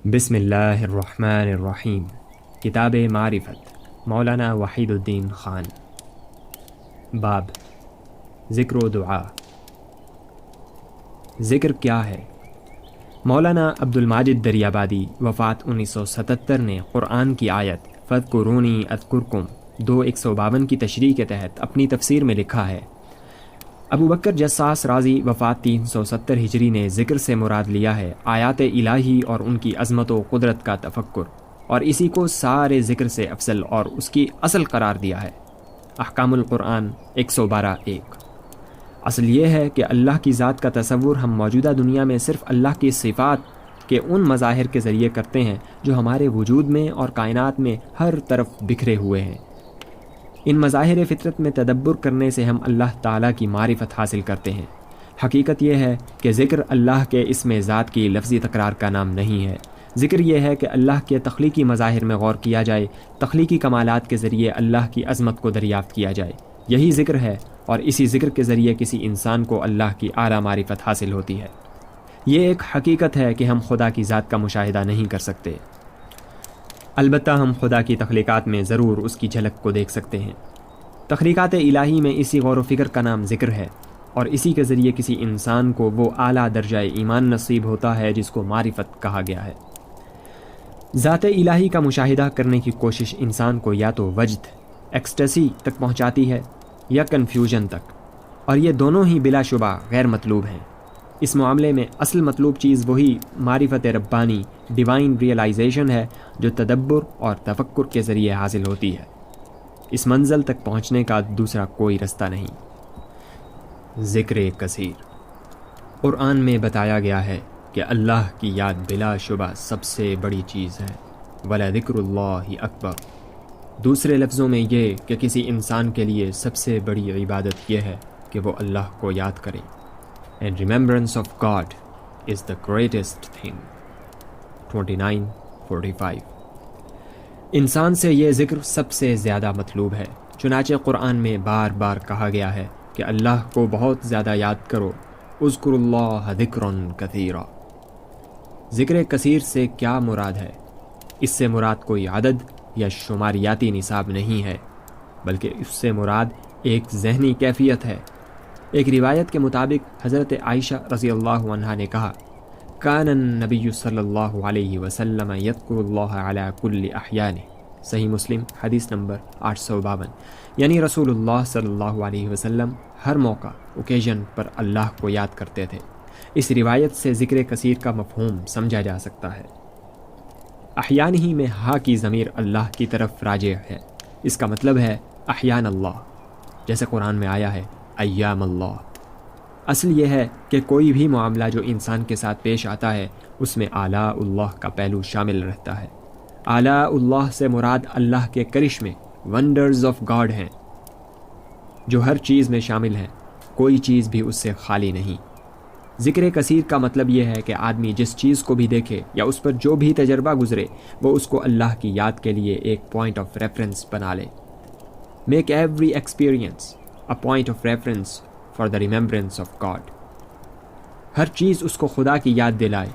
بسم اللہ الرحمن الرحیم۔ کتاب معرفت، مولانا وحید الدین خان۔ باب ذکر و دعا۔ ذکر کیا ہے؟ مولانا عبد الماجد دریابادی وفات 1977 نے قرآن کی آیت فاذکرونی اذکرکم 2:152 کی تشریح کے تحت اپنی تفسیر میں لکھا ہے۔ ابو بکر جساس رازی وفات 370 ہجری نے ذکر سے مراد لیا ہے آیات الہی اور ان کی عظمت و قدرت کا تفکر، اور اسی کو سارے ذکر سے افضل اور اس کی اصل قرار دیا ہے۔ احکام القرآن 112:1۔ اصل یہ ہے کہ اللہ کی ذات کا تصور ہم موجودہ دنیا میں صرف اللہ کی صفات کے ان مظاہر کے ذریعے کرتے ہیں جو ہمارے وجود میں اور کائنات میں ہر طرف بکھرے ہوئے ہیں۔ ان مظاہر فطرت میں تدبر کرنے سے ہم اللہ تعالیٰ کی معرفت حاصل کرتے ہیں۔ حقیقت یہ ہے کہ ذکر اللہ کے اسم ذات کی لفظی تکرار کا نام نہیں ہے۔ ذکر یہ ہے کہ اللہ کے تخلیقی مظاہر میں غور کیا جائے، تخلیقی کمالات کے ذریعے اللہ کی عظمت کو دریافت کیا جائے۔ یہی ذکر ہے، اور اسی ذکر کے ذریعے کسی انسان کو اللہ کی اعلیٰ معرفت حاصل ہوتی ہے۔ یہ ایک حقیقت ہے کہ ہم خدا کی ذات کا مشاہدہ نہیں کر سکتے، البتہ ہم خدا کی تخلیقات میں ضرور اس کی جھلک کو دیکھ سکتے ہیں۔ تخلیقات الہی میں اسی غور و فکر کا نام ذکر ہے، اور اسی کے ذریعے کسی انسان کو وہ اعلیٰ درجہ ایمان نصیب ہوتا ہے جس کو معرفت کہا گیا ہے۔ ذات الہی کا مشاہدہ کرنے کی کوشش انسان کو یا تو وجد، ایکسٹیسی تک پہنچاتی ہے یا کنفیوژن تک، اور یہ دونوں ہی بلا شبہ غیر مطلوب ہیں۔ اس معاملے میں اصل مطلوب چیز وہی معرفت ربانی، ڈیوائن ریئلائزیشن ہے جو تدبر اور تفکر کے ذریعے حاصل ہوتی ہے۔ اس منزل تک پہنچنے کا دوسرا کوئی رستہ نہیں۔ ذکر کثیر۔ قرآن میں بتایا گیا ہے کہ اللہ کی یاد بلا شبہ سب سے بڑی چیز ہے، وَلَذِكْرُ اللَّهِ أَكْبَرُ۔ دوسرے لفظوں میں یہ کہ کسی انسان کے لیے سب سے بڑی عبادت یہ ہے کہ وہ اللہ کو یاد کرے۔ And remembrance of God is the greatest thing۔ 29:45۔ انسان سے یہ ذکر سب سے زیادہ مطلوب ہے، چنانچہ قرآن میں بار بار کہا گیا ہے کہ اللہ کو بہت زیادہ یاد کرو، اذکروا اللہ ذکرا کثیرا۔ ذکر کثیر سے کیا مراد ہے؟ اس سے مراد کوئی عدد یا شماریاتی نصاب نہیں ہے، بلکہ اس سے مراد ایک ذہنی کیفیت ہے۔ ایک روایت کے مطابق حضرت عائشہ رضی اللہ عنہا نے کہا، کان النبی صلی اللہ علیہ وسلم یذکر اللہ علی کل احیانہ۔ صحیح مسلم حدیث نمبر 852۔ یعنی رسول اللہ صلی اللہ علیہ وسلم ہر موقع، اوکیژن پر اللہ کو یاد کرتے تھے۔ اس روایت سے ذکر کثیر کا مفہوم سمجھا جا سکتا ہے۔ احیان ہی میں ہا کی ضمیر اللہ کی طرف راجع ہے، اس کا مطلب ہے احیان اللہ، جیسے قرآن میں آیا ہے ایام اللہ۔ اصل یہ ہے کہ کوئی بھی معاملہ جو انسان کے ساتھ پیش آتا ہے اس میں آلاء اللہ کا پہلو شامل رہتا ہے۔ آلاء اللہ سے مراد اللہ کے کرشمے، ونڈرز آف گاڈ ہیں، جو ہر چیز میں شامل ہیں، کوئی چیز بھی اس سے خالی نہیں۔ ذکر کثیر کا مطلب یہ ہے کہ آدمی جس چیز کو بھی دیکھے یا اس پر جو بھی تجربہ گزرے وہ اس کو اللہ کی یاد کے لیے ایک پوائنٹ آف ریفرنس بنا لے۔ Make every experience a point of reference for the remembrance of God۔ ہر چیز اس کو خدا کی یاد دلائے،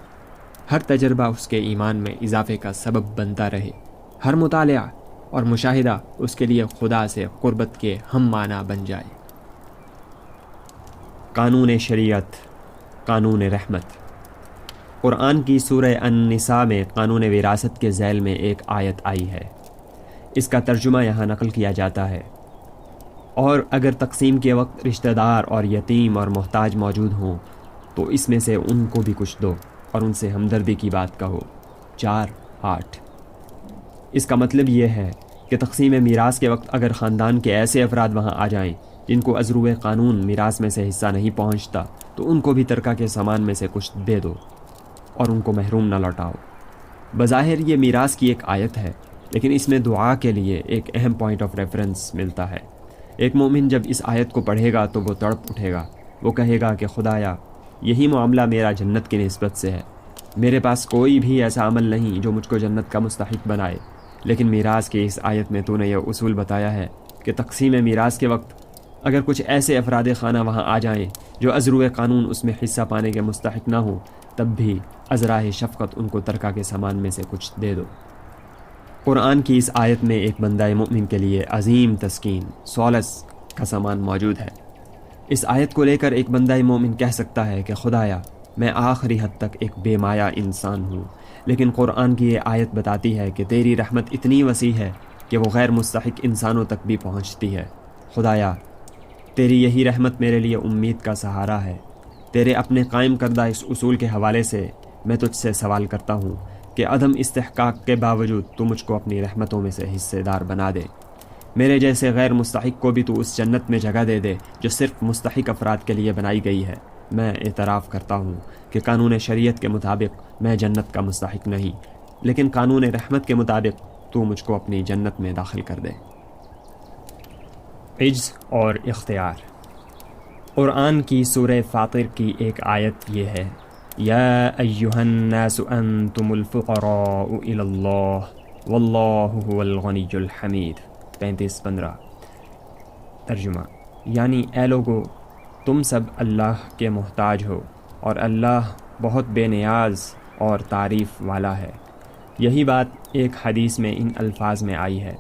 ہر تجربہ اس کے ایمان میں اضافے کا سبب بنتا رہے، ہر مطالعہ اور مشاہدہ اس کے لیے خدا سے قربت کے ہم معنی بن جائے۔ قانون شریعت، قانون رحمت۔ قرآن کی سورہ النساء میں قانون وراثت کے ذیل میں ایک آیت آئی ہے، اس کا ترجمہ یہاں نقل کیا جاتا ہے، اور اگر تقسیم کے وقت رشتہ دار اور یتیم اور محتاج موجود ہوں تو اس میں سے ان کو بھی کچھ دو اور ان سے ہمدردی کی بات کہو۔ 4:8۔ اس کا مطلب یہ ہے کہ تقسیم میراث کے وقت اگر خاندان کے ایسے افراد وہاں آ جائیں جن کو از روئے قانون میراث میں سے حصہ نہیں پہنچتا تو ان کو بھی ترکہ کے سامان میں سے کچھ دے دو اور ان کو محروم نہ لوٹاؤ۔ بظاہر یہ میراث کی ایک آیت ہے، لیکن اس میں دعا کے لیے ایک اہم پوائنٹ آف ریفرنس ملتا ہے۔ ایک مومن جب اس آیت کو پڑھے گا تو وہ تڑپ اٹھے گا، وہ کہے گا کہ خدایا یہی معاملہ میرا جنت کی نسبت سے ہے، میرے پاس کوئی بھی ایسا عمل نہیں جو مجھ کو جنت کا مستحق بنائے، لیکن میراث کی اس آیت میں تو نے یہ اصول بتایا ہے کہ تقسیم میراث کے وقت اگر کچھ ایسے افراد خانہ وہاں آ جائیں جو ازروِ قانون اس میں حصہ پانے کے مستحق نہ ہوں، تب بھی ازراہ شفقت ان کو ترکہ کے سامان میں سے کچھ دے دو۔ قرآن کی اس آیت میں ایک بندہ مومن کے لیے عظیم تسکین، سولس کا سامان موجود ہے۔ اس آیت کو لے کر ایک بندہ مومن کہہ سکتا ہے کہ خدایا، میں آخری حد تک ایک بے مایہ انسان ہوں، لیکن قرآن کی یہ آیت بتاتی ہے کہ تیری رحمت اتنی وسیع ہے کہ وہ غیر مستحق انسانوں تک بھی پہنچتی ہے۔ خدایا، تیری یہی رحمت میرے لیے امید کا سہارا ہے۔ تیرے اپنے قائم کردہ اس اصول کے حوالے سے میں تجھ سے سوال کرتا ہوں کہ عدم استحقاق کے باوجود تو مجھ کو اپنی رحمتوں میں سے حصے دار بنا دے۔ میرے جیسے غیر مستحق کو بھی تو اس جنت میں جگہ دے دے جو صرف مستحق افراد کے لیے بنائی گئی ہے۔ میں اعتراف کرتا ہوں کہ قانون شریعت کے مطابق میں جنت کا مستحق نہیں، لیکن قانون رحمت کے مطابق تو مجھ کو اپنی جنت میں داخل کر دے۔ عجز اور اختیار۔ قرآن کی سورہ فاطر کی ایک آیت یہ ہے، یا ایہا الناس انتم الفقراء الی اللہ واللہ هو الغنی الحمید، 35-15۔ ترجمہ، یعنی اے لوگو، تم سب اللہ کے محتاج ہو اور اللہ بہت بے نیاز اور تعریف والا ہے۔ یہی بات ایک حدیث میں ان الفاظ میں آئی ہے،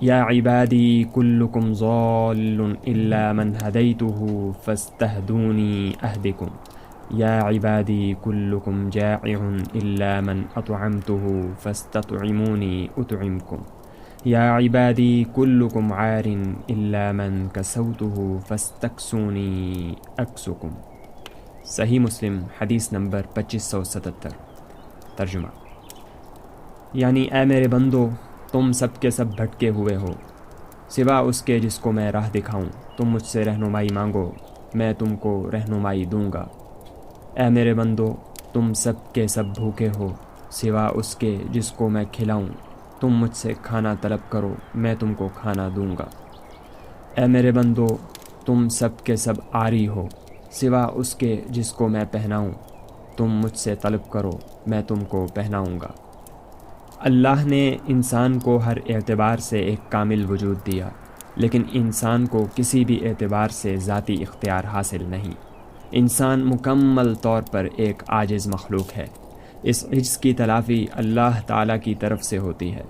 یا عبادی کلکم ضال الا من ہدیتہ فاستہدونی اہدکم، یا عبادی کلکم جائع الا من اطعمتہ فاستطعمونی اطعمکم، یا عبادی کلکم عار الا من کسوتہ فاستکسونی اکسکم۔ صحیح مسلم حدیث نمبر 2577۔ ترجمہ، یعنی اے میرے بندو، تم سب کے سب بھٹکے ہوئے ہو، سوا اس کے جس کو میں راہ دکھاؤں۔ تم مجھ سے رہنمائی مانگو، میں تم کو رہنمائی دوں گا۔ اے میرے بندو، تم سب کے سب بھوکے ہو، سوا اس کے جس کو میں کھلاؤں۔ تم مجھ سے کھانا طلب کرو، میں تم کو کھانا دوں گا۔ اے میرے بندو، تم سب کے سب عاری ہو، سوا اس کے جس کو میں پہناؤں۔ تم مجھ سے طلب کرو، میں تم کو پہناؤں گا۔ اللہ نے انسان کو ہر اعتبار سے ایک کامل وجود دیا، لیکن انسان کو کسی بھی اعتبار سے ذاتی اختیار حاصل نہیں۔ انسان مکمل طور پر ایک عاجز مخلوق ہے۔ اس عجز کی تلافی اللہ تعالیٰ کی طرف سے ہوتی ہے۔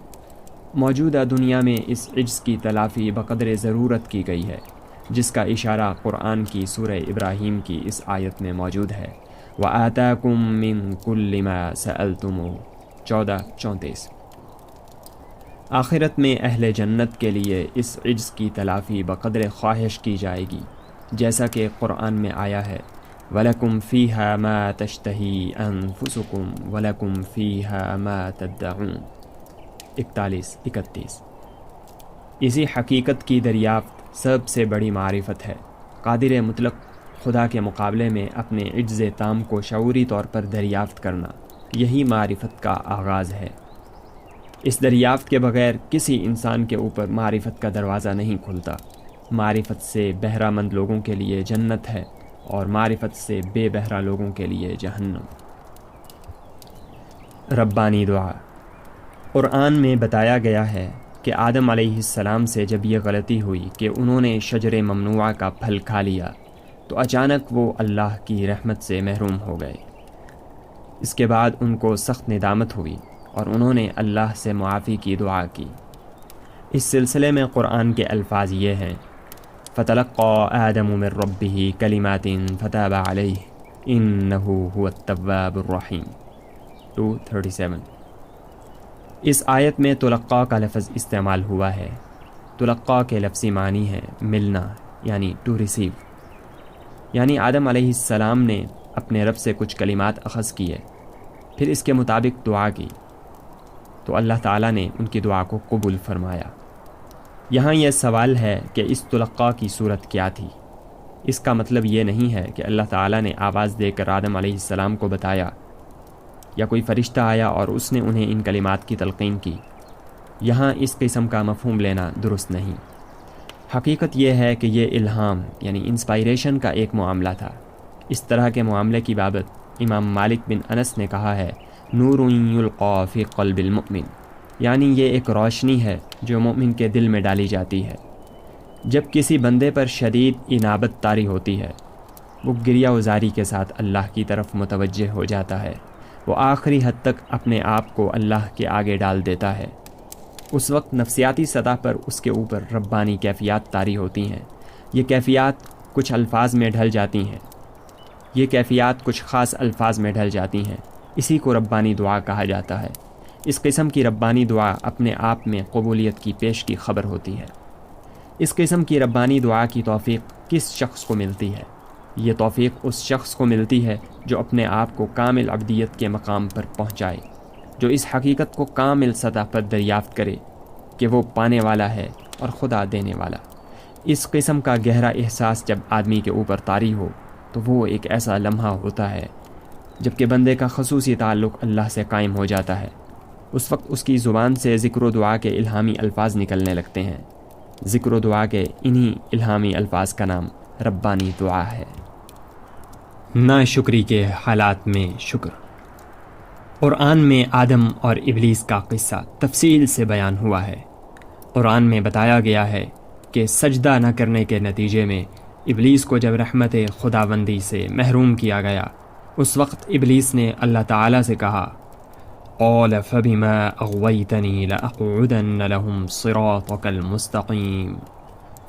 موجودہ دنیا میں اس عجز کی تلافی بقدر ضرورت کی گئی ہے، جس کا اشارہ قرآن کی سورہ ابراہیم کی اس آیت میں موجود ہے، وَآتَاكُم مِّن كُلِّ مَا سَأَلْتُمُوهُ، 14:34۔ آخرت میں اہل جنت کے لیے اس عجز کی تلافی بقدر خواہش کی جائے گی، جیسا کہ قرآن میں آیا ہے، وَلَكُمْ فِيهَا مَا تَشْتَهِي أَنفُسُكُمْ وَلَكُمْ فِيهَا مَا تَدَّعُونَ، 41-31۔ اسی حقیقت کی دریافت سب سے بڑی معرفت ہے۔ قادر مطلق خدا کے مقابلے میں اپنے عجز تام کو شعوری طور پر دریافت کرنا، یہی معرفت کا آغاز ہے۔ اس دریافت کے بغیر کسی انسان کے اوپر معرفت کا دروازہ نہیں کھلتا۔ معرفت سے بہرہ مند لوگوں کے لیے جنت ہے اور معرفت سے بے بہرہ لوگوں کے لیے جہنم۔ ربانی دعا۔ قرآن میں بتایا گیا ہے کہ آدم علیہ السلام سے جب یہ غلطی ہوئی کہ انہوں نے شجر ممنوعہ کا پھل کھا لیا تو اچانک وہ اللہ کی رحمت سے محروم ہو گئے۔ اس کے بعد ان کو سخت ندامت ہوئی اور انہوں نے اللہ سے معافی کی دعا کی۔ اس سلسلے میں قرآن کے الفاظ یہ ہیں، فَتَلَقَّى آدَمُ مِن رَبِّهِ كَلِمَاتٍ فَتَابَ عَلَيْهِ إِنَّهُ هُوَ التَّوَّابُ الرَّحِيمُ، 2:37۔ اس آیت میں تلقا کا لفظ استعمال ہوا ہے۔ تلقا کے لفظی معنی ہے ملنا، یعنی ٹو ریسیو۔ یعنی آدم علیہ السلام نے اپنے رب سے کچھ کلمات اخذ کیے، پھر اس کے مطابق دعا کی تو اللہ تعالیٰ نے ان کی دعا کو قبول فرمایا۔ یہاں یہ سوال ہے کہ اس تلقا کی صورت کیا تھی۔ اس کا مطلب یہ نہیں ہے کہ اللہ تعالیٰ نے آواز دے کر آدم علیہ السلام کو بتایا، یا کوئی فرشتہ آیا اور اس نے انہیں ان کلمات کی تلقین کی۔ یہاں اس قسم کا مفہوم لینا درست نہیں۔ حقیقت یہ ہے کہ یہ الہام یعنی انسپائریشن کا ایک معاملہ تھا۔ اس طرح کے معاملے کی بابت امام مالک بن انس نے کہا ہے، نور یلقا فی قلب المؤمن، یعنی یہ ایک روشنی ہے جو مومن کے دل میں ڈالی جاتی ہے۔ جب کسی بندے پر شدید انابت طاری ہوتی ہے، وہ گریہ وزاری کے ساتھ اللہ کی طرف متوجہ ہو جاتا ہے، وہ آخری حد تک اپنے آپ کو اللہ کے آگے ڈال دیتا ہے۔ اس وقت نفسیاتی سطح پر اس کے اوپر ربانی کیفیات طاری ہوتی ہیں۔ یہ کیفیات کچھ الفاظ میں ڈھل جاتی ہیں، یہ کیفیات کچھ خاص الفاظ میں ڈھل جاتی ہیں۔ اسی کو ربانی دعا کہا جاتا ہے۔ اس قسم کی ربانی دعا اپنے آپ میں قبولیت کی پیش کی خبر ہوتی ہے۔ اس قسم کی ربانی دعا کی توفیق کس شخص کو ملتی ہے؟ یہ توفیق اس شخص کو ملتی ہے جو اپنے آپ کو کامل عبدیت کے مقام پر پہنچائے، جو اس حقیقت کو کامل سطح پر دریافت کرے کہ وہ پانے والا ہے اور خدا دینے والا۔ اس قسم کا گہرا احساس جب آدمی کے اوپر طاری ہو تو وہ ایک ایسا لمحہ ہوتا ہے جب کہ بندے کا خصوصی تعلق اللہ سے قائم ہو جاتا ہے۔ اس وقت اس کی زبان سے ذکر و دعا کے الہامی الفاظ نکلنے لگتے ہیں۔ ذکر و دعا کے انہی الہامی الفاظ کا نام ربانی دعا ہے۔ ناشکری کے حالات میں شکر۔ قرآن میں آدم اور ابلیس کا قصہ تفصیل سے بیان ہوا ہے۔ قرآن میں بتایا گیا ہے کہ سجدہ نہ کرنے کے نتیجے میں ابلیس کو جب رحمت خداوندی سے محروم کیا گیا، اس وقت ابلیس نے اللہ تعالیٰ سے کہا، قال فبما اغویتنی لأقعدن لهم صراطک المستقیم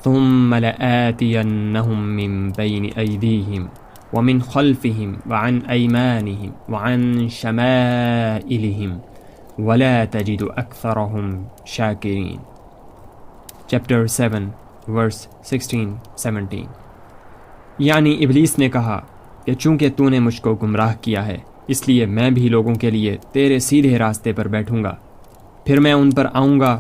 ثم لآتینہم من بین ایدیہم ومن خلفہم وعن ایمانہم وعن شمائلہم ولا تجد اکثرہم شاکرین۔ چیپٹر 7 ورس 16-17۔ یعنی ابلیس نے کہا کہ چونکہ تو نے مجھ کو گمراہ کیا ہے، اس لیے میں بھی لوگوں کے لیے تیرے سیدھے راستے پر بیٹھوں گا، پھر میں ان پر آؤں گا،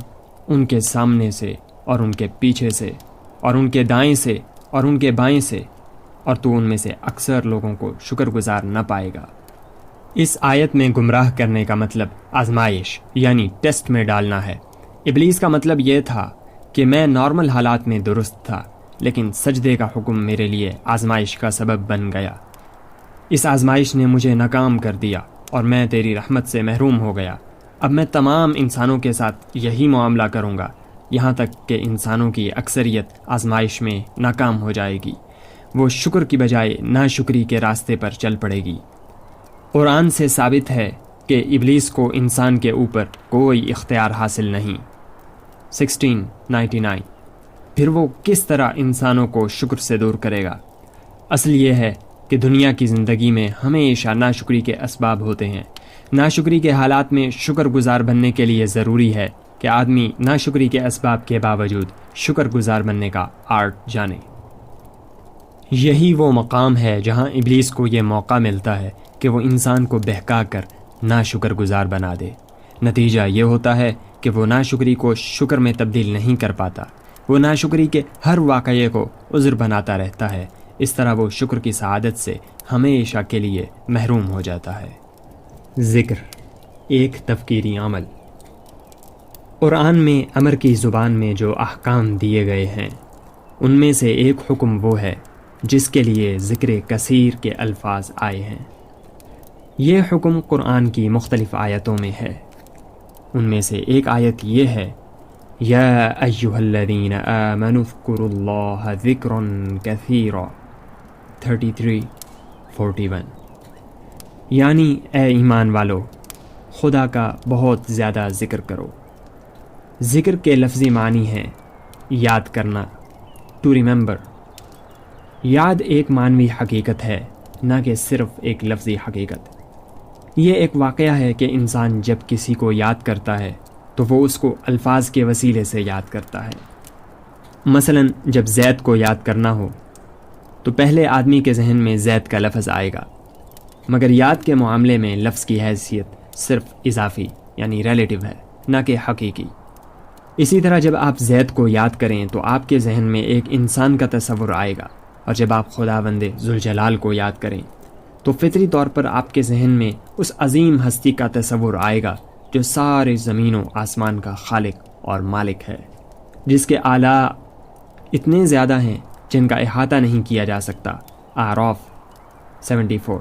ان کے سامنے سے اور ان کے پیچھے سے اور ان کے دائیں سے اور ان کے بائیں سے، اور تو ان میں سے اکثر لوگوں کو شکر گزار نہ پائے گا۔ اس آیت میں گمراہ کرنے کا مطلب آزمائش یعنی ٹیسٹ میں ڈالنا ہے۔ ابلیس کا مطلب یہ تھا کہ میں نارمل حالات میں درست تھا، لیکن سجدے کا حکم میرے لیے آزمائش کا سبب بن گیا۔ اس آزمائش نے مجھے ناکام کر دیا اور میں تیری رحمت سے محروم ہو گیا۔ اب میں تمام انسانوں کے ساتھ یہی معاملہ کروں گا، یہاں تک کہ انسانوں کی اکثریت آزمائش میں ناکام ہو جائے گی، وہ شکر کی بجائے ناشکری کے راستے پر چل پڑے گی۔ قرآن سے ثابت ہے کہ ابلیس کو انسان کے اوپر کوئی اختیار حاصل نہیں۔ 1699۔ پھر وہ کس طرح انسانوں کو شکر سے دور کرے گا؟ اصل یہ ہے کہ دنیا کی زندگی میں ہمیشہ ناشکری کے اسباب ہوتے ہیں۔ ناشکری کے حالات میں شکر گزار بننے کے لیے ضروری ہے کہ آدمی ناشکری کے اسباب کے باوجود شکر گزار بننے کا آرٹ جانے۔ یہی وہ مقام ہے جہاں ابلیس کو یہ موقع ملتا ہے کہ وہ انسان کو بہکا کر ناشکر گزار بنا دے۔ نتیجہ یہ ہوتا ہے کہ وہ ناشکری کو شکر میں تبدیل نہیں کر پاتا، وہ ناشکری کے ہر واقعے کو عذر بناتا رہتا ہے۔ اس طرح وہ شکر کی سعادت سے ہمیشہ کے لیے محروم ہو جاتا ہے۔ ذکر ایک تفکیری عمل۔ قرآن میں امر کی زبان میں جو احکام دیے گئے ہیں، ان میں سے ایک حکم وہ ہے جس کے لیے ذکر کثیر کے الفاظ آئے ہیں۔ یہ حکم قرآن کی مختلف آیتوں میں ہے۔ ان میں سے ایک آیت یہ ہے، یا ایھا الذین آمنوا اذکروا اللہ ذکرا کثیرا، 33-41۔ یعنی اے ایمان والو، خدا کا بہت زیادہ ذکر کرو۔ ذکر کے لفظی معنی ہیں یاد کرنا، ٹو ریممبر۔ یاد ایک معنوی حقیقت ہے، نہ کہ صرف ایک لفظی حقیقت۔ یہ ایک واقعہ ہے کہ انسان جب کسی کو یاد کرتا ہے تو وہ اس کو الفاظ کے وسیلے سے یاد کرتا ہے۔ مثلا جب زید کو یاد کرنا ہو تو پہلے آدمی کے ذہن میں زید کا لفظ آئے گا، مگر یاد کے معاملے میں لفظ کی حیثیت صرف اضافی یعنی ریلیٹو ہے، نہ کہ حقیقی۔ اسی طرح جب آپ زید کو یاد کریں تو آپ کے ذہن میں ایک انسان کا تصور آئے گا، اور جب آپ خداوند ذوالجلال کو یاد کریں تو فطری طور پر آپ کے ذہن میں اس عظیم ہستی کا تصور آئے گا جو سارے زمین و آسمان کا خالق اور مالک ہے، جس کے اعلیٰ اتنے زیادہ ہیں جن کا احاطہ نہیں کیا جا سکتا۔ اعراف 74۔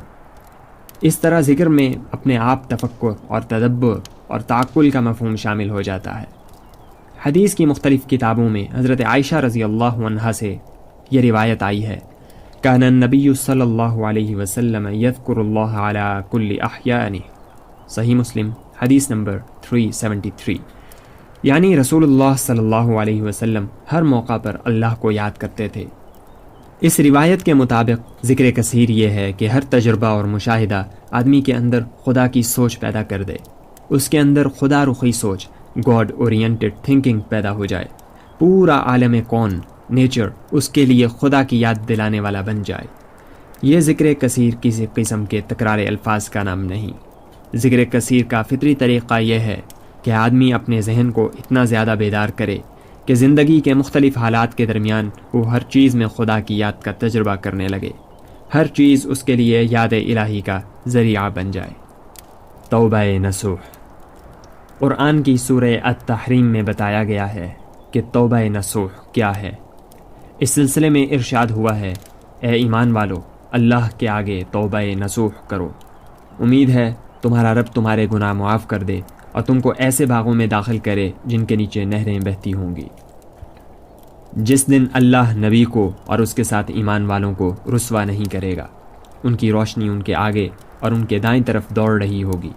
اس طرح ذکر میں اپنے آپ تفکر اور تدبر اور تعقل کا مفہوم شامل ہو جاتا ہے۔ حدیث کی مختلف کتابوں میں حضرت عائشہ رضی اللہ عنہا سے یہ روایت آئی ہے، کان النبی صلی اللہ علیہ وسلم یذکر اللہ علی کل احیانہ، صحیح مسلم حدیث نمبر 373، یعنی رسول اللہ صلی اللہ علیہ وسلم ہر موقع پر اللہ کو یاد کرتے تھے۔ اس روایت کے مطابق ذکر کثیر یہ ہے کہ ہر تجربہ اور مشاہدہ آدمی کے اندر خدا کی سوچ پیدا کر دے، اس کے اندر خدا رخی سوچ، گاڈ اورینٹڈ تھنکنگ پیدا ہو جائے، پورا عالم کون، نیچر، اس کے لیے خدا کی یاد دلانے والا بن جائے۔ یہ ذکر کثیر کسی قسم کے تکرار الفاظ کا نام نہیں۔ ذکر کثیر کا فطری طریقہ یہ ہے کہ آدمی اپنے ذہن کو اتنا زیادہ بیدار کرے کہ زندگی کے مختلف حالات کے درمیان وہ ہر چیز میں خدا کی یاد کا تجربہ کرنے لگے، ہر چیز اس کے لیے یاد الہی کا ذریعہ بن جائے۔ توبہ نصوح۔ قرآن کی سورہ التحریم میں بتایا گیا ہے کہ توبہ نصوح کیا ہے۔ اس سلسلے میں ارشاد ہوا ہے، اے ایمان والو، اللہ کے آگے توبہ نصوح کرو، امید ہے تمہارا رب تمہارے گناہ معاف کر دے اور تم کو ایسے باغوں میں داخل کرے جن کے نیچے نہریں بہتی ہوں گی۔ جس دن اللہ نبی کو اور اس کے ساتھ ایمان والوں کو رسوا نہیں کرے گا، ان کی روشنی ان کے آگے اور ان کے دائیں طرف دوڑ رہی ہوگی،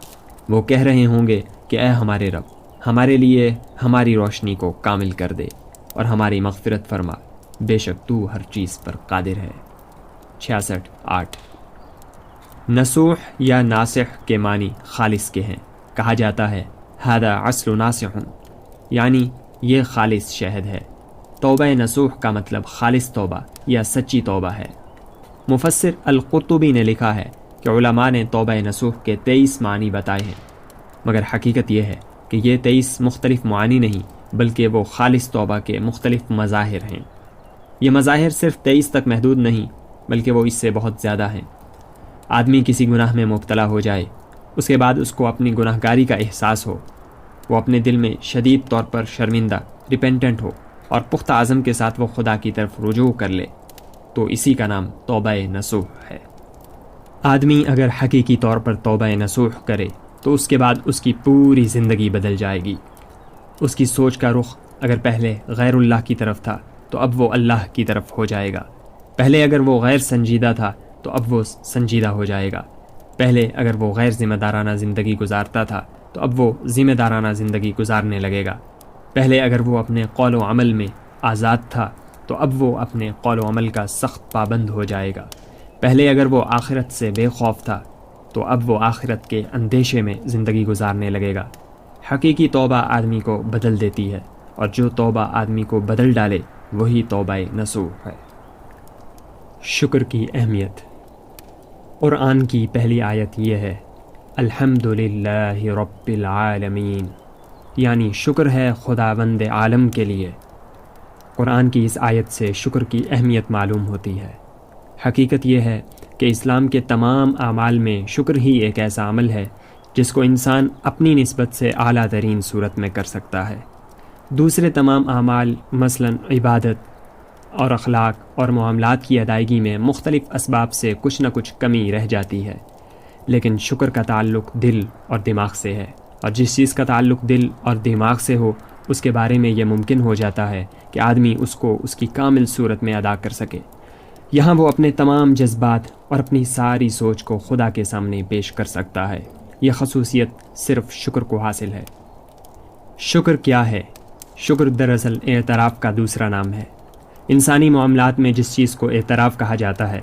وہ کہہ رہے ہوں گے کہ اے ہمارے رب، ہمارے لیے ہماری روشنی کو کامل کر دے اور ہماری مغفرت فرما، بے شک تو ہر چیز پر قادر ہے۔ 66:8۔ نصوح یا ناصح کے معنی خالص کے ہیں۔ کہا جاتا ہے ھذا عسل ناصح، یعنی یہ خالص شہد ہے۔ توبہ نصوح کا مطلب خالص توبہ یا سچی توبہ ہے۔ مفسر القرطبی نے لکھا ہے کہ علماء نے توبہ نصوح کے 23 معنی بتائے ہیں، مگر حقیقت یہ ہے کہ یہ 23 مختلف معانی نہیں بلکہ وہ خالص توبہ کے مختلف مظاہر ہیں۔ یہ مظاہر صرف 23 تک محدود نہیں بلکہ وہ اس سے بہت زیادہ ہیں۔ آدمی کسی گناہ میں مبتلا ہو جائے، اس کے بعد اس کو اپنی گناہ گاری کا احساس ہو، وہ اپنے دل میں شدید طور پر شرمندہ، ریپینٹنٹ ہو اور پختہ عزم کے ساتھ وہ خدا کی طرف رجوع کر لے، تو اسی کا نام توبہ نصوح ہے۔ آدمی اگر حقیقی طور پر توبہ نصوح کرے تو اس کے بعد اس کی پوری زندگی بدل جائے گی۔ اس کی سوچ کا رخ اگر پہلے غیر اللہ کی طرف تھا تو اب وہ اللہ کی طرف ہو جائے گا، پہلے اگر وہ غیر سنجیدہ تھا تو اب وہ سنجیدہ ہو جائے گا، پہلے اگر وہ غیر ذمہ دارانہ زندگی گزارتا تھا تو اب وہ ذمہ دارانہ زندگی گزارنے لگے گا، پہلے اگر وہ اپنے قول و عمل میں آزاد تھا تو اب وہ اپنے قول و عمل کا سخت پابند ہو جائے گا، پہلے اگر وہ آخرت سے بے خوف تھا تو اب وہ آخرت کے اندیشے میں زندگی گزارنے لگے گا۔ حقیقی توبہ آدمی کو بدل دیتی ہے، اور جو توبہ آدمی کو بدل ڈالے وہی توبہ نصوح ہے۔ شکر کی اہمیت۔ قرآن کی پہلی آیت یہ ہے، الحمدللہ رب العالمین، یعنی شکر ہے خداوند عالم کے لیے۔ قرآن کی اس آیت سے شکر کی اہمیت معلوم ہوتی ہے۔ حقیقت یہ ہے کہ اسلام کے تمام اعمال میں شکر ہی ایک ایسا عمل ہے جس کو انسان اپنی نسبت سے اعلیٰ ترین صورت میں کر سکتا ہے۔ دوسرے تمام اعمال مثلاً عبادت اور اخلاق اور معاملات کی ادائیگی میں مختلف اسباب سے کچھ نہ کچھ کمی رہ جاتی ہے، لیکن شکر کا تعلق دل اور دماغ سے ہے، اور جس چیز کا تعلق دل اور دماغ سے ہو اس کے بارے میں یہ ممکن ہو جاتا ہے کہ آدمی اس کو اس کی کامل صورت میں ادا کر سکے۔ یہاں وہ اپنے تمام جذبات اور اپنی ساری سوچ کو خدا کے سامنے پیش کر سکتا ہے۔ یہ خصوصیت صرف شکر کو حاصل ہے۔ شکر کیا ہے؟ شکر دراصل اعتراف کا دوسرا نام ہے۔ انسانی معاملات میں جس چیز کو اعتراف کہا جاتا ہے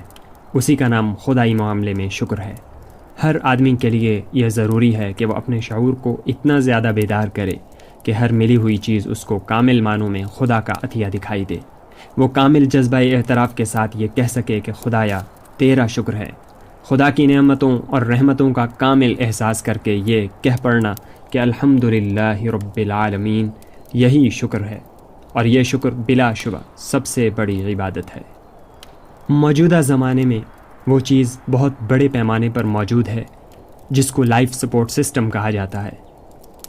اسی کا نام خدائی معاملے میں شکر ہے۔ ہر آدمی کے لیے یہ ضروری ہے کہ وہ اپنے شعور کو اتنا زیادہ بیدار کرے کہ ہر ملی ہوئی چیز اس کو کامل معنوں میں خدا کا عطیہ دکھائی دے۔ وہ کامل جذبہ اعتراف کے ساتھ یہ کہہ سکے کہ خدایا تیرا شکر ہے۔ خدا کی نعمتوں اور رحمتوں کا کامل احساس کر کے یہ کہہ پڑنا کہ الحمدللہ رب العالمین، یہی شکر ہے، اور یہ شکر بلا شبہ سب سے بڑی عبادت ہے۔ موجودہ زمانے میں وہ چیز بہت بڑے پیمانے پر موجود ہے جس کو لائف سپورٹ سسٹم کہا جاتا ہے۔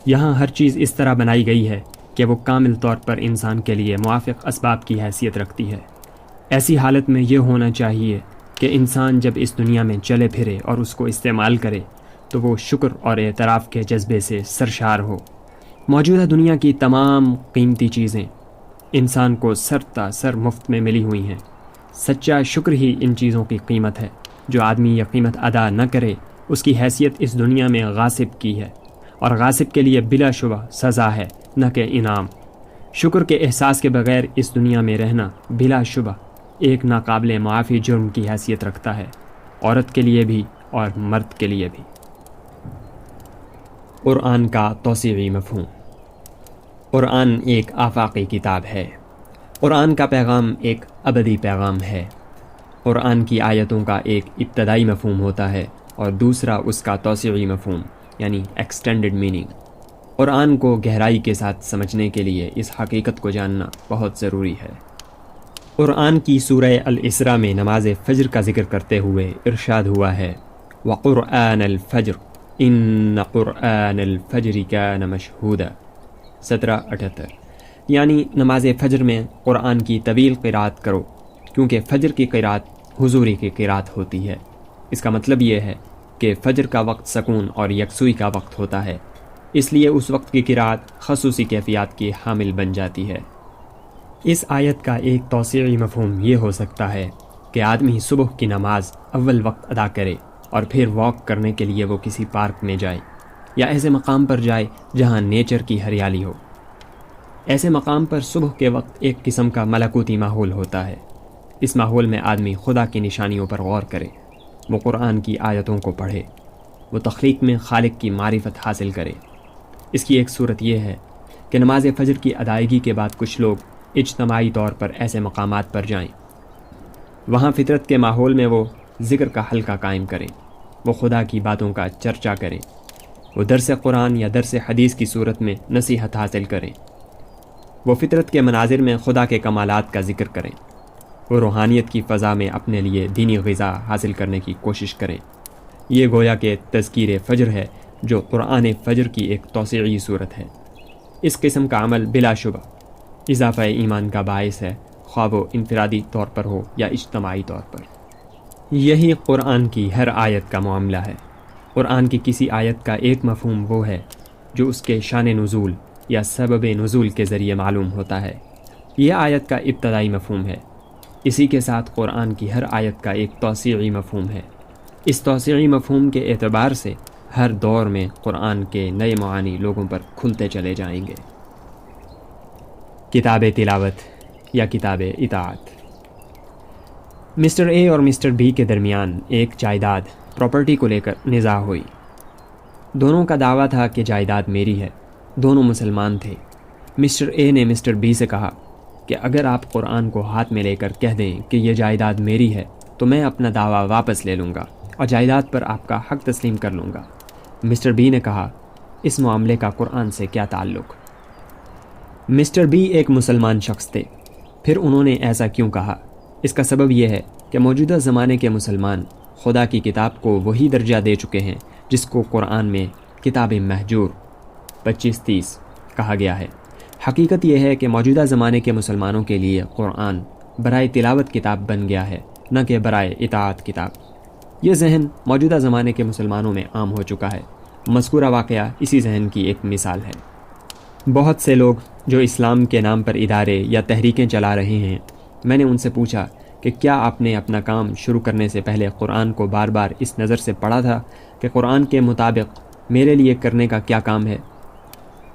یہاں ہر چیز اس طرح بنائی گئی ہے کہ وہ کامل طور پر انسان کے لیے موافق اسباب کی حیثیت رکھتی ہے۔ ایسی حالت میں یہ ہونا چاہیے کہ انسان جب اس دنیا میں چلے پھرے اور اس کو استعمال کرے تو وہ شکر اور اعتراف کے جذبے سے سرشار ہو۔ موجودہ دنیا کی تمام قیمتی چیزیں انسان کو سر تا سر مفت میں ملی ہوئی ہیں۔ سچا شکر ہی ان چیزوں کی قیمت ہے۔ جو آدمی یہ قیمت ادا نہ کرے اس کی حیثیت اس دنیا میں غاصب کی ہے، اور غاصب کے لیے بلا شبہ سزا ہے نہ کہ انعام۔ شکر کے احساس کے بغیر اس دنیا میں رہنا بلا شبہ ایک ناقابل معافی جرم کی حیثیت رکھتا ہے، عورت کے لیے بھی اور مرد کے لیے بھی۔ قرآن کا توسیعی مفہوم۔ قرآن ایک آفاقی کتاب ہے۔ قرآن کا پیغام ایک ابدی پیغام ہے۔ قرآن کی آیتوں کا ایک ابتدائی مفہوم ہوتا ہے اور دوسرا اس کا توسیعی مفہوم یعنی ایکسٹینڈڈ میننگ۔ قرآن کو گہرائی کے ساتھ سمجھنے کے لیے اس حقیقت کو جاننا بہت ضروری ہے۔ قرآن کی سورہ الاسراء میں نماز فجر کا ذکر کرتے ہوئے ارشاد ہوا ہے وَقُرْآنَ الْفَجْرِ إِنَّ قُرْآنَ الْفَجْرِ كَانَ مَشْهُودًا 1778، یعنی نماز فجر میں قرآن کی طویل قرات کرو کیونکہ فجر کی قرات حضوری کی قرات ہوتی ہے۔ اس کا مطلب یہ ہے کہ فجر کا وقت سکون اور یکسوئی کا وقت ہوتا ہے، اس لیے اس وقت کی قرات خصوصی کیفیات کی حامل بن جاتی ہے۔ اس آیت کا ایک توسیعی مفہوم یہ ہو سکتا ہے کہ آدمی صبح کی نماز اول وقت ادا کرے اور پھر واک کرنے کے لیے وہ کسی پارک میں جائے یا ایسے مقام پر جائے جہاں نیچر کی ہریالی ہو۔ ایسے مقام پر صبح کے وقت ایک قسم کا ملکوتی ماحول ہوتا ہے۔ اس ماحول میں آدمی خدا کی نشانیوں پر غور کرے، وہ قرآن کی آیتوں کو پڑھے، وہ تخلیق میں خالق کی معرفت حاصل کرے۔ اس کی ایک صورت یہ ہے کہ نماز فجر کی ادائیگی کے بعد کچھ لوگ اجتماعی طور پر ایسے مقامات پر جائیں، وہاں فطرت کے ماحول میں وہ ذکر کا حلقہ قائم کریں، وہ خدا کی باتوں کا چرچا کریں، وہ درس قرآن یا درس حدیث کی صورت میں نصیحت حاصل کریں، وہ فطرت کے مناظر میں خدا کے کمالات کا ذکر کریں، وہ روحانیت کی فضا میں اپنے لیے دینی غذا حاصل کرنے کی کوشش کریں۔ یہ گویا کہ تذکیر فجر ہے جو قرآن فجر کی ایک توسیعی صورت ہے۔ اس قسم کا عمل بلا شبہ اضافہ ایمان کا باعث ہے، خواہ وہ انفرادی طور پر ہو یا اجتماعی طور پر۔ یہی قرآن کی ہر آیت کا معاملہ ہے۔ قرآن کی کسی آیت کا ایک مفہوم وہ ہے جو اس کے شان نزول یا سبب نزول کے ذریعے معلوم ہوتا ہے۔ یہ آیت کا ابتدائی مفہوم ہے۔ اسی کے ساتھ قرآن کی ہر آیت کا ایک توسیعی مفہوم ہے۔ اس توسیعی مفہوم کے اعتبار سے ہر دور میں قرآن کے نئے معانی لوگوں پر کھلتے چلے جائیں گے۔ کتاب تلاوت یا کتاب اطاعت۔ مسٹر اے اور مسٹر بی کے درمیان ایک جائیداد پراپرٹی کو لے کر نزاع ہوئی۔ دونوں کا دعویٰ تھا کہ جائیداد میری ہے۔ دونوں مسلمان تھے۔ مسٹر اے نے مسٹر بی سے کہا کہ اگر آپ قرآن کو ہاتھ میں لے کر کہہ دیں کہ یہ جائیداد میری ہے تو میں اپنا دعویٰ واپس لے لوں گا اور جائیداد پر آپ کا حق تسلیم کر لوں گا۔ مسٹر بی نے کہا اس معاملے کا قرآن سے کیا تعلق؟ مسٹر بی ایک مسلمان شخص تھے۔ پھر انہوں نے ایسا کیوں کہا؟ اس کا سبب یہ ہے کہ موجودہ زمانے کے مسلمان خدا کی کتاب کو وہی درجہ دے چکے ہیں جس کو قرآن میں کتاب مہجور 2530 کہا گیا ہے۔ حقیقت یہ ہے کہ موجودہ زمانے کے مسلمانوں کے لیے قرآن برائے تلاوت کتاب بن گیا ہے، نہ کہ برائے اطاعت کتاب۔ یہ ذہن موجودہ زمانے کے مسلمانوں میں عام ہو چکا ہے۔ مذکورہ واقعہ اسی ذہن کی ایک مثال ہے۔ بہت سے لوگ جو اسلام کے نام پر ادارے یا تحریکیں چلا رہے ہیں، میں نے ان سے پوچھا کہ کیا آپ نے اپنا کام شروع کرنے سے پہلے قرآن کو بار بار اس نظر سے پڑھا تھا کہ قرآن کے مطابق میرے لیے کرنے کا کیا کام ہے؟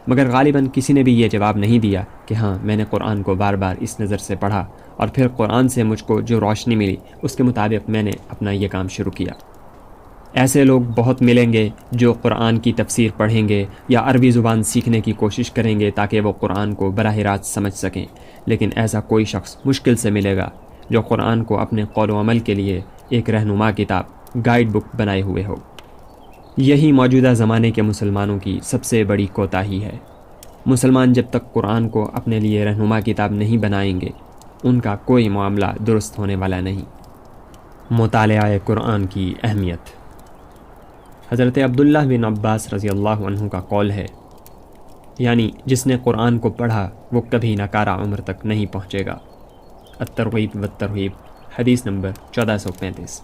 مگر غالباً کسی نے بھی یہ جواب نہیں دیا کہ ہاں میں نے قرآن کو بار بار اس نظر سے پڑھا اور پھر قرآن سے مجھ کو جو روشنی ملی اس کے مطابق میں نے اپنا یہ کام شروع کیا۔ ایسے لوگ بہت ملیں گے جو قرآن کی تفسیر پڑھیں گے یا عربی زبان سیکھنے کی کوشش کریں گے تاکہ وہ قرآن کو براہ راست سمجھ سکیں، لیکن ایسا کوئی شخص مشکل سے ملے گا جو قرآن کو اپنے قول و عمل کے لیے ایک رہنما کتاب، گائیڈ بک بنائے ہوئے ہو۔ یہی موجودہ زمانے کے مسلمانوں کی سب سے بڑی کوتاہی ہے۔ مسلمان جب تک قرآن کو اپنے لیے رہنما کتاب نہیں بنائیں گے، ان کا کوئی معاملہ درست ہونے والا نہیں۔ مطالعہ قرآن کی اہمیت۔ حضرت عبداللہ بن عباس رضی اللہ عنہ کا قول ہے، یعنی جس نے قرآن کو پڑھا وہ کبھی ناکارہ عمر تک نہیں پہنچے گا۔ الترغیب والترہیب، حدیث نمبر 1435۔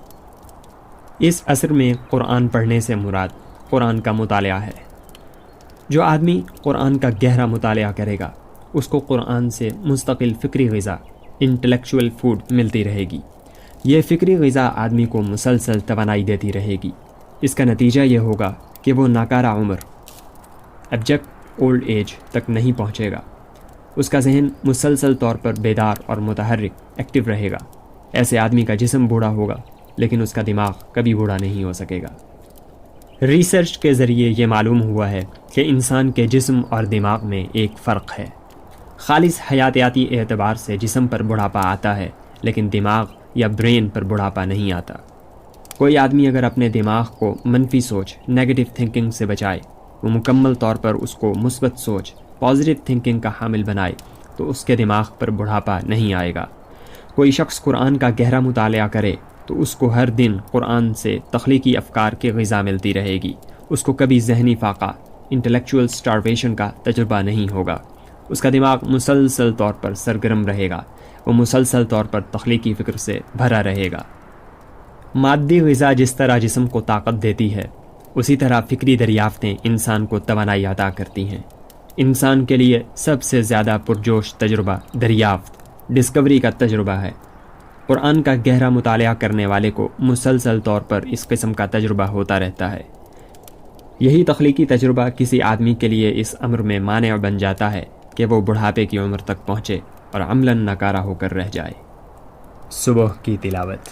اس عصر میں قرآن پڑھنے سے مراد قرآن کا مطالعہ ہے۔ جو آدمی قرآن کا گہرا مطالعہ کرے گا اس کو قرآن سے مستقل فکری غذا انٹلیکچول فوڈ ملتی رہے گی۔ یہ فکری غذا آدمی کو مسلسل توانائی دیتی رہے گی۔ اس کا نتیجہ یہ ہوگا کہ وہ ناکارہ عمر ایبجیکٹ اولڈ ایج تک نہیں پہنچے گا۔ اس کا ذہن مسلسل طور پر بیدار اور متحرک ایکٹیو رہے گا۔ ایسے آدمی کا جسم بوڑھا ہوگا لیکن اس کا دماغ کبھی بوڑھا نہیں ہو سکے گا۔ ریسرچ کے ذریعے یہ معلوم ہوا ہے کہ انسان کے جسم اور دماغ میں ایک فرق ہے۔ خالص حیاتیاتی اعتبار سے جسم پر بڑھاپا آتا ہے لیکن دماغ یا برین پر بڑھاپا نہیں آتا۔ کوئی آدمی اگر اپنے دماغ کو منفی سوچ نیگیٹو تھنکنگ سے بچائے، وہ مکمل طور پر اس کو مثبت سوچ پازیٹیو تھنکنگ کا حامل بنائے تو اس کے دماغ پر بڑھاپا نہیں آئے گا۔ کوئی شخص قرآن کا گہرا مطالعہ کرے تو اس کو ہر دن قرآن سے تخلیقی افکار کی غذا ملتی رہے گی۔ اس کو کبھی ذہنی فاقہ انٹلیکچول سٹارویشن کا تجربہ نہیں ہوگا۔ اس کا دماغ مسلسل طور پر سرگرم رہے گا، وہ مسلسل طور پر تخلیقی فکر سے بھرا رہے گا۔ مادی غذا جس طرح جسم کو طاقت دیتی ہے، اسی طرح فکری دریافتیں انسان کو توانائی عطا کرتی ہیں۔ انسان کے لیے سب سے زیادہ پرجوش تجربہ دریافت، ڈسکوری کا تجربہ ہے۔ قرآن کا گہرا مطالعہ کرنے والے کو مسلسل طور پر اس قسم کا تجربہ ہوتا رہتا ہے۔ یہی تخلیقی تجربہ کسی آدمی کے لیے اس امر میں مانع بن جاتا ہے کہ وہ بڑھاپے کی عمر تک پہنچے اور عملاً ناکارہ ہو کر رہ جائے۔ صبح کی تلاوت۔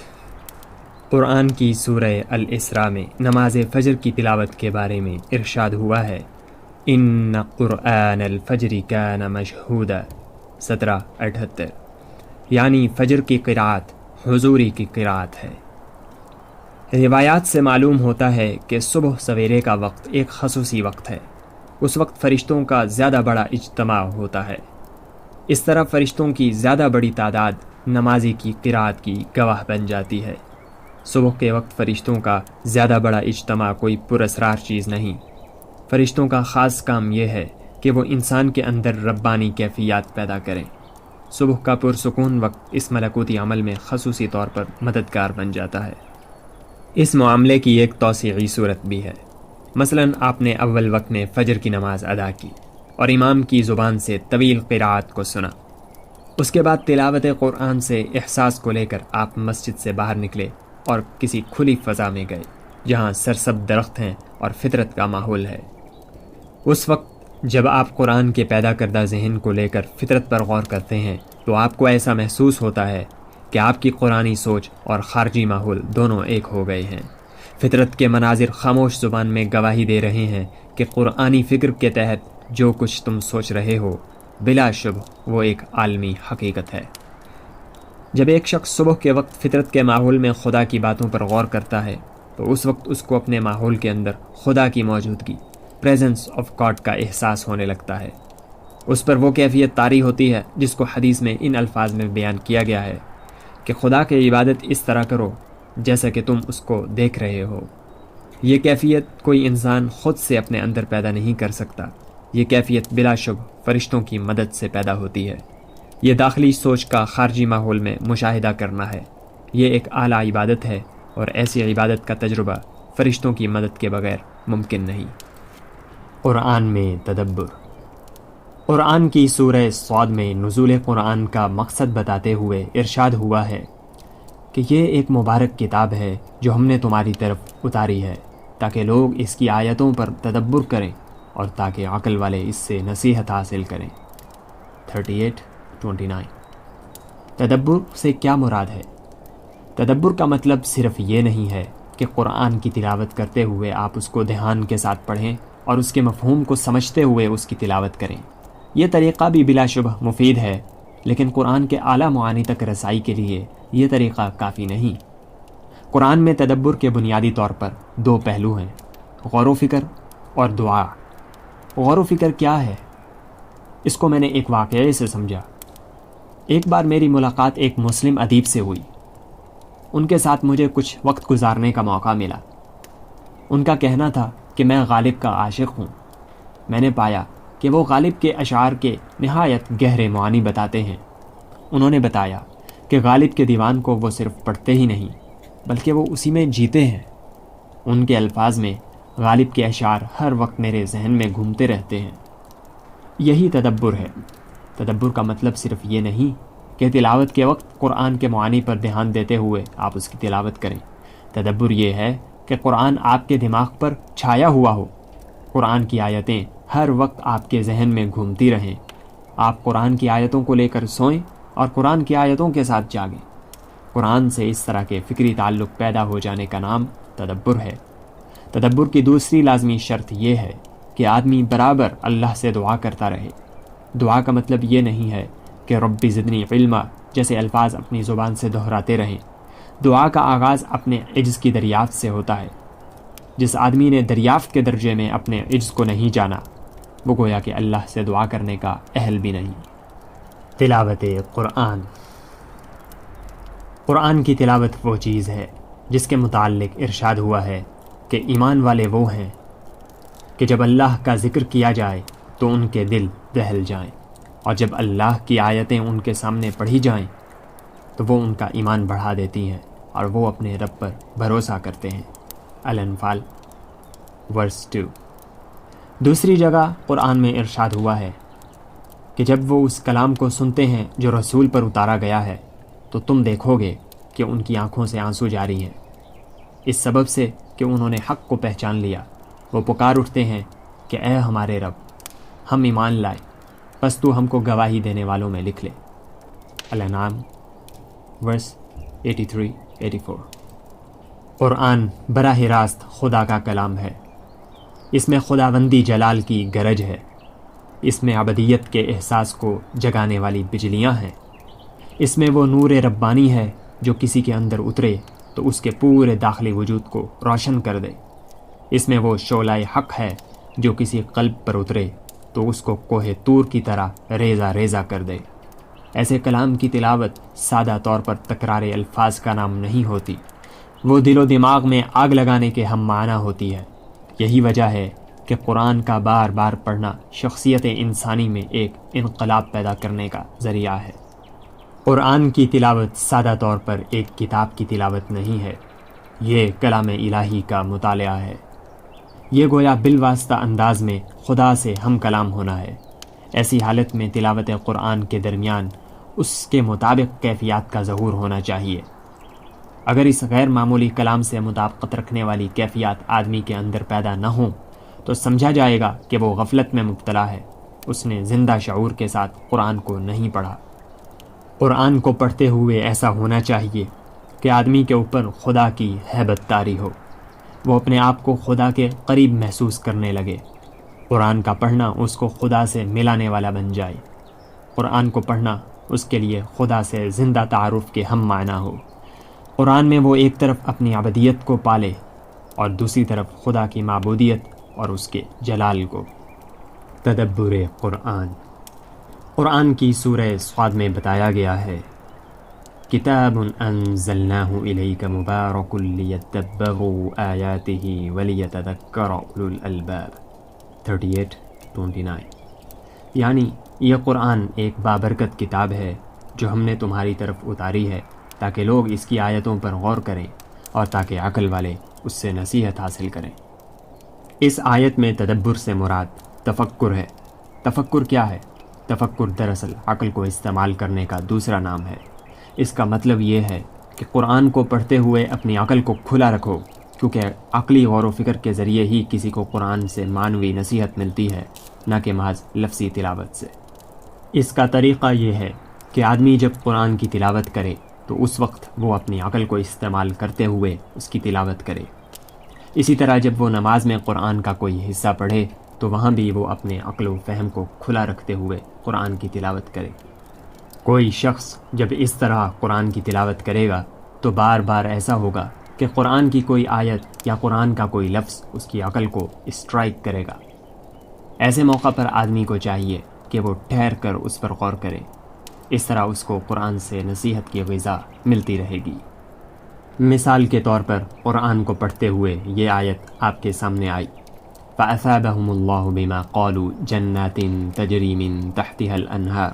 قرآن کی سورہ الاسراء میں نماز فجر کی تلاوت کے بارے میں ارشاد ہوا ہے، ان قرآن الفجر کان مشہودا 17:78، یعنی فجر کی قرأت حضوری کی قرأت ہے۔ روایات سے معلوم ہوتا ہے کہ صبح سویرے کا وقت ایک خصوصی وقت ہے۔ اس وقت فرشتوں کا زیادہ بڑا اجتماع ہوتا ہے۔ اس طرح فرشتوں کی زیادہ بڑی تعداد نمازی کی قرأت کی گواہ بن جاتی ہے۔ صبح کے وقت فرشتوں کا زیادہ بڑا اجتماع کوئی پراسرار چیز نہیں۔ فرشتوں کا خاص کام یہ ہے کہ وہ انسان کے اندر ربانی کیفیات پیدا کریں۔ صبح کا پرسکون وقت اس ملکوتی عمل میں خصوصی طور پر مددگار بن جاتا ہے۔ اس معاملے کی ایک توسیعی صورت بھی ہے۔ مثلاً آپ نے اول وقت میں فجر کی نماز ادا کی اور امام کی زبان سے طویل قرأت کو سنا۔ اس کے بعد تلاوت قرآن سے احساس کو لے کر آپ مسجد سے باہر نکلے اور کسی کھلی فضا میں گئے جہاں سرسبز درخت ہیں اور فطرت کا ماحول ہے۔ اس وقت جب آپ قرآن کے پیدا کردہ ذہن کو لے کر فطرت پر غور کرتے ہیں تو آپ کو ایسا محسوس ہوتا ہے کہ آپ کی قرآنی سوچ اور خارجی ماحول دونوں ایک ہو گئے ہیں۔ فطرت کے مناظر خاموش زبان میں گواہی دے رہے ہیں کہ قرآنی فکر کے تحت جو کچھ تم سوچ رہے ہو بلا شبہ وہ ایک عالمی حقیقت ہے۔ جب ایک شخص صبح کے وقت فطرت کے ماحول میں خدا کی باتوں پر غور کرتا ہے تو اس وقت اس کو اپنے ماحول کے اندر خدا کی موجودگی، پریزنس آف گاڈ کا احساس ہونے لگتا ہے۔ اس پر وہ کیفیت طاری ہوتی ہے جس کو حدیث میں ان الفاظ میں بیان کیا گیا ہے کہ خدا کی عبادت اس طرح کرو جیسا کہ تم اس کو دیکھ رہے ہو۔ یہ کیفیت کوئی انسان خود سے اپنے اندر پیدا نہیں کر سکتا۔ یہ کیفیت بلا شبہ فرشتوں کی مدد سے پیدا ہوتی ہے۔ یہ داخلی سوچ کا خارجی ماحول میں مشاہدہ کرنا ہے۔ یہ ایک اعلیٰ عبادت ہے اور ایسی عبادت کا تجربہ فرشتوں کی مدد کے بغیر ممکن نہیں۔ قرآن میں تدبر۔ قرآن کی سورہ صاد میں نزول قرآن کا مقصد بتاتے ہوئے ارشاد ہوا ہے کہ یہ ایک مبارک کتاب ہے جو ہم نے تمہاری طرف اتاری ہے تاکہ لوگ اس کی آیتوں پر تدبر کریں اور تاکہ عقل والے اس سے نصیحت حاصل کریں۔ 38-29۔ تدبر سے کیا مراد ہے؟ تدبر کا مطلب صرف یہ نہیں ہے کہ قرآن کی تلاوت کرتے ہوئے آپ اس کو دھیان کے ساتھ پڑھیں اور اس کے مفہوم کو سمجھتے ہوئے اس کی تلاوت کریں۔ یہ طریقہ بھی بلا شبہ مفید ہے، لیکن قرآن کے اعلیٰ معانی تک رسائی کے لیے یہ طریقہ کافی نہیں۔ قرآن میں تدبر کے بنیادی طور پر دو پہلو ہیں، غور و فکر اور دعا۔ غور و فکر کیا ہے؟ اس کو میں نے ایک واقعے سے سمجھا۔ ایک بار میری ملاقات ایک مسلم ادیب سے ہوئی۔ ان کے ساتھ مجھے کچھ وقت گزارنے کا موقع ملا۔ ان کا کہنا تھا کہ میں غالب کا عاشق ہوں۔ میں نے پایا کہ وہ غالب کے اشعار کے نہایت گہرے معانی بتاتے ہیں۔ انہوں نے بتایا کہ غالب کے دیوان کو وہ صرف پڑھتے ہی نہیں بلکہ وہ اسی میں جیتے ہیں۔ ان کے الفاظ میں غالب کے اشعار ہر وقت میرے ذہن میں گھومتے رہتے ہیں۔ یہی تدبر ہے۔ تدبر کا مطلب صرف یہ نہیں کہ تلاوت کے وقت قرآن کے معانی پر دھیان دیتے ہوئے آپ اس کی تلاوت کریں۔ تدبر یہ ہے کہ قرآن آپ کے دماغ پر چھایا ہوا ہو، قرآن کی آیتیں ہر وقت آپ کے ذہن میں گھومتی رہیں، آپ قرآن کی آیتوں کو لے کر سوئیں اور قرآن کی آیتوں کے ساتھ جاگیں۔ قرآن سے اس طرح کے فکری تعلق پیدا ہو جانے کا نام تدبر ہے۔ تدبر کی دوسری لازمی شرط یہ ہے کہ آدمی برابر اللہ سے دعا کرتا رہے۔ دعا کا مطلب یہ نہیں ہے کہ رب زدنی علما جیسے الفاظ اپنی زبان سے دہراتے رہیں۔ دعا کا آغاز اپنے عجز کی دریافت سے ہوتا ہے۔ جس آدمی نے دریافت کے درجے میں اپنے عجز کو نہیں جانا، وہ گویا کہ اللہ سے دعا کرنے کا اہل بھی نہیں۔ تلاوت قرآن۔ قرآن کی تلاوت وہ چیز ہے جس کے متعلق ارشاد ہوا ہے کہ ایمان والے وہ ہیں کہ جب اللہ کا ذکر کیا جائے تو ان کے دل دہل جائیں، اور جب اللہ کی آیتیں ان کے سامنے پڑھی جائیں تو وہ ان کا ایمان بڑھا دیتی ہیں اور وہ اپنے رب پر بھروسہ کرتے ہیں۔ الانفال ورس 2۔ دوسری جگہ قرآن میں ارشاد ہوا ہے کہ جب وہ اس کلام کو سنتے ہیں جو رسول پر اتارا گیا ہے تو تم دیکھو گے کہ ان کی آنکھوں سے آنسو جاری ہیں، اس سبب سے کہ انہوں نے حق کو پہچان لیا۔ وہ پکار اٹھتے ہیں کہ اے ہمارے رب، ہم ایمان لائے، بس تو ہم کو گواہی دینے والوں میں لکھ لے۔ الانعام ورس 83-84۔ قرآن براہ راست خدا کا کلام ہے۔ اس میں خداوندی جلال کی گرج ہے، اس میں ابدیت کے احساس کو جگانے والی بجلیاں ہیں، اس میں وہ نور ربانی ہے جو کسی کے اندر اترے تو اس کے پورے داخلی وجود کو روشن کر دے، اس میں وہ شعلہ حق ہے جو کسی قلب پر اترے تو اس کو کوہ طور کی طرح ریزہ ریزہ کر دے۔ ایسے کلام کی تلاوت سادہ طور پر تکرار الفاظ کا نام نہیں ہوتی، وہ دل و دماغ میں آگ لگانے کے ہم معنی ہوتی ہے۔ یہی وجہ ہے کہ قرآن کا بار بار پڑھنا شخصیت انسانی میں ایک انقلاب پیدا کرنے کا ذریعہ ہے۔ قرآن کی تلاوت سادہ طور پر ایک کتاب کی تلاوت نہیں ہے، یہ کلام الہی کا مطالعہ ہے۔ یہ گویا بالواسطہ انداز میں خدا سے ہم کلام ہونا ہے۔ ایسی حالت میں تلاوت قرآن کے درمیان اس کے مطابق کیفیات کا ظہور ہونا چاہیے۔ اگر اس غیر معمولی کلام سے مطابقت رکھنے والی کیفیات آدمی کے اندر پیدا نہ ہوں تو سمجھا جائے گا کہ وہ غفلت میں مبتلا ہے، اس نے زندہ شعور کے ساتھ قرآن کو نہیں پڑھا۔ قرآن کو پڑھتے ہوئے ایسا ہونا چاہیے کہ آدمی کے اوپر خدا کی ہیبت طاری ہو، وہ اپنے آپ کو خدا کے قریب محسوس کرنے لگے۔ قرآن کا پڑھنا اس کو خدا سے ملانے والا بن جائے۔ قرآن کو پڑھنا اس کے لیے خدا سے زندہ تعارف کے ہم معنی ہو۔ قرآن میں وہ ایک طرف اپنی عبدیت کو پالے اور دوسری طرف خدا کی معبودیت اور اس کے جلال کو۔ تدبر قرآن۔ قرآن کی سورہ صاد میں بتایا گیا ہے کتاب انزلناہ الیک مبارک لیدبروا آیاتہ ولیتذکر اولو الالباب 38-29، یعنی یہ قرآن ایک بابرکت کتاب ہے جو ہم نے تمہاری طرف اتاری ہے تاکہ لوگ اس کی آیتوں پر غور کریں اور تاکہ عقل والے اس سے نصیحت حاصل کریں۔ اس آیت میں تدبر سے مراد تفکر ہے۔ تفکر کیا ہے؟ تفکر دراصل عقل کو استعمال کرنے کا دوسرا نام ہے۔ اس کا مطلب یہ ہے کہ قرآن کو پڑھتے ہوئے اپنی عقل کو کھلا رکھو، کیونکہ عقلی غور و فکر کے ذریعے ہی کسی کو قرآن سے معنوی نصیحت ملتی ہے، نہ کہ محض لفظی تلاوت سے۔ اس کا طریقہ یہ ہے کہ آدمی جب قرآن کی تلاوت کرے تو اس وقت وہ اپنی عقل کو استعمال کرتے ہوئے اس کی تلاوت کرے۔ اسی طرح جب وہ نماز میں قرآن کا کوئی حصہ پڑھے تو وہاں بھی وہ اپنے عقل و فہم کو کھلا رکھتے ہوئے قرآن کی تلاوت کرے۔ کوئی شخص جب اس طرح قرآن کی تلاوت کرے گا تو بار بار ایسا ہوگا کہ قرآن کی کوئی آیت یا قرآن کا کوئی لفظ اس کی عقل کو اسٹرائک کرے گا۔ ایسے موقع پر آدمی کو چاہیے کہ وہ ٹھہر کر اس پر غور کرے، اس طرح اس کو قرآن سے نصیحت کی غذا ملتی رہے گی۔ مثال کے طور پر قرآن کو پڑھتے ہوئے یہ آیت آپ کے سامنے آئی فَأَثَابَهُمُ اللَّهُ بِمَا قَالُوا جَنَّاتٍ تَجْرِي مِن تَحْتِهَا الْأَنْهَارُ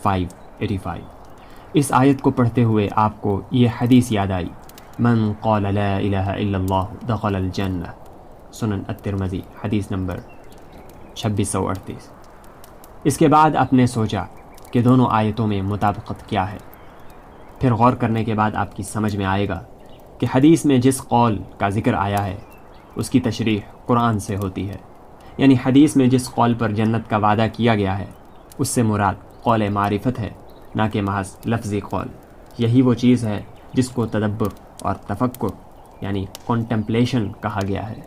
585۔ اس آیت کو پڑھتے ہوئے آپ کو یہ حدیث یاد آئی من قال لا الہ الا اللہ دخل الجنہ سنن الترمذی حدیث نمبر 2638۔ اس کے بعد آپ نے سوچا کہ دونوں آیتوں میں مطابقت کیا ہے۔ پھر غور کرنے کے بعد آپ کی سمجھ میں آئے گا کہ حدیث میں جس قول کا ذکر آیا ہے اس کی تشریح قرآن سے ہوتی ہے، یعنی حدیث میں جس قول پر جنت کا وعدہ کیا گیا ہے اس سے مراد قول معرفت ہے، نہ کہ محض لفظی قول۔ یہی وہ چیز ہے جس کو تدبر اور تفکر یعنی کنٹمپلیشن کہا گیا ہے۔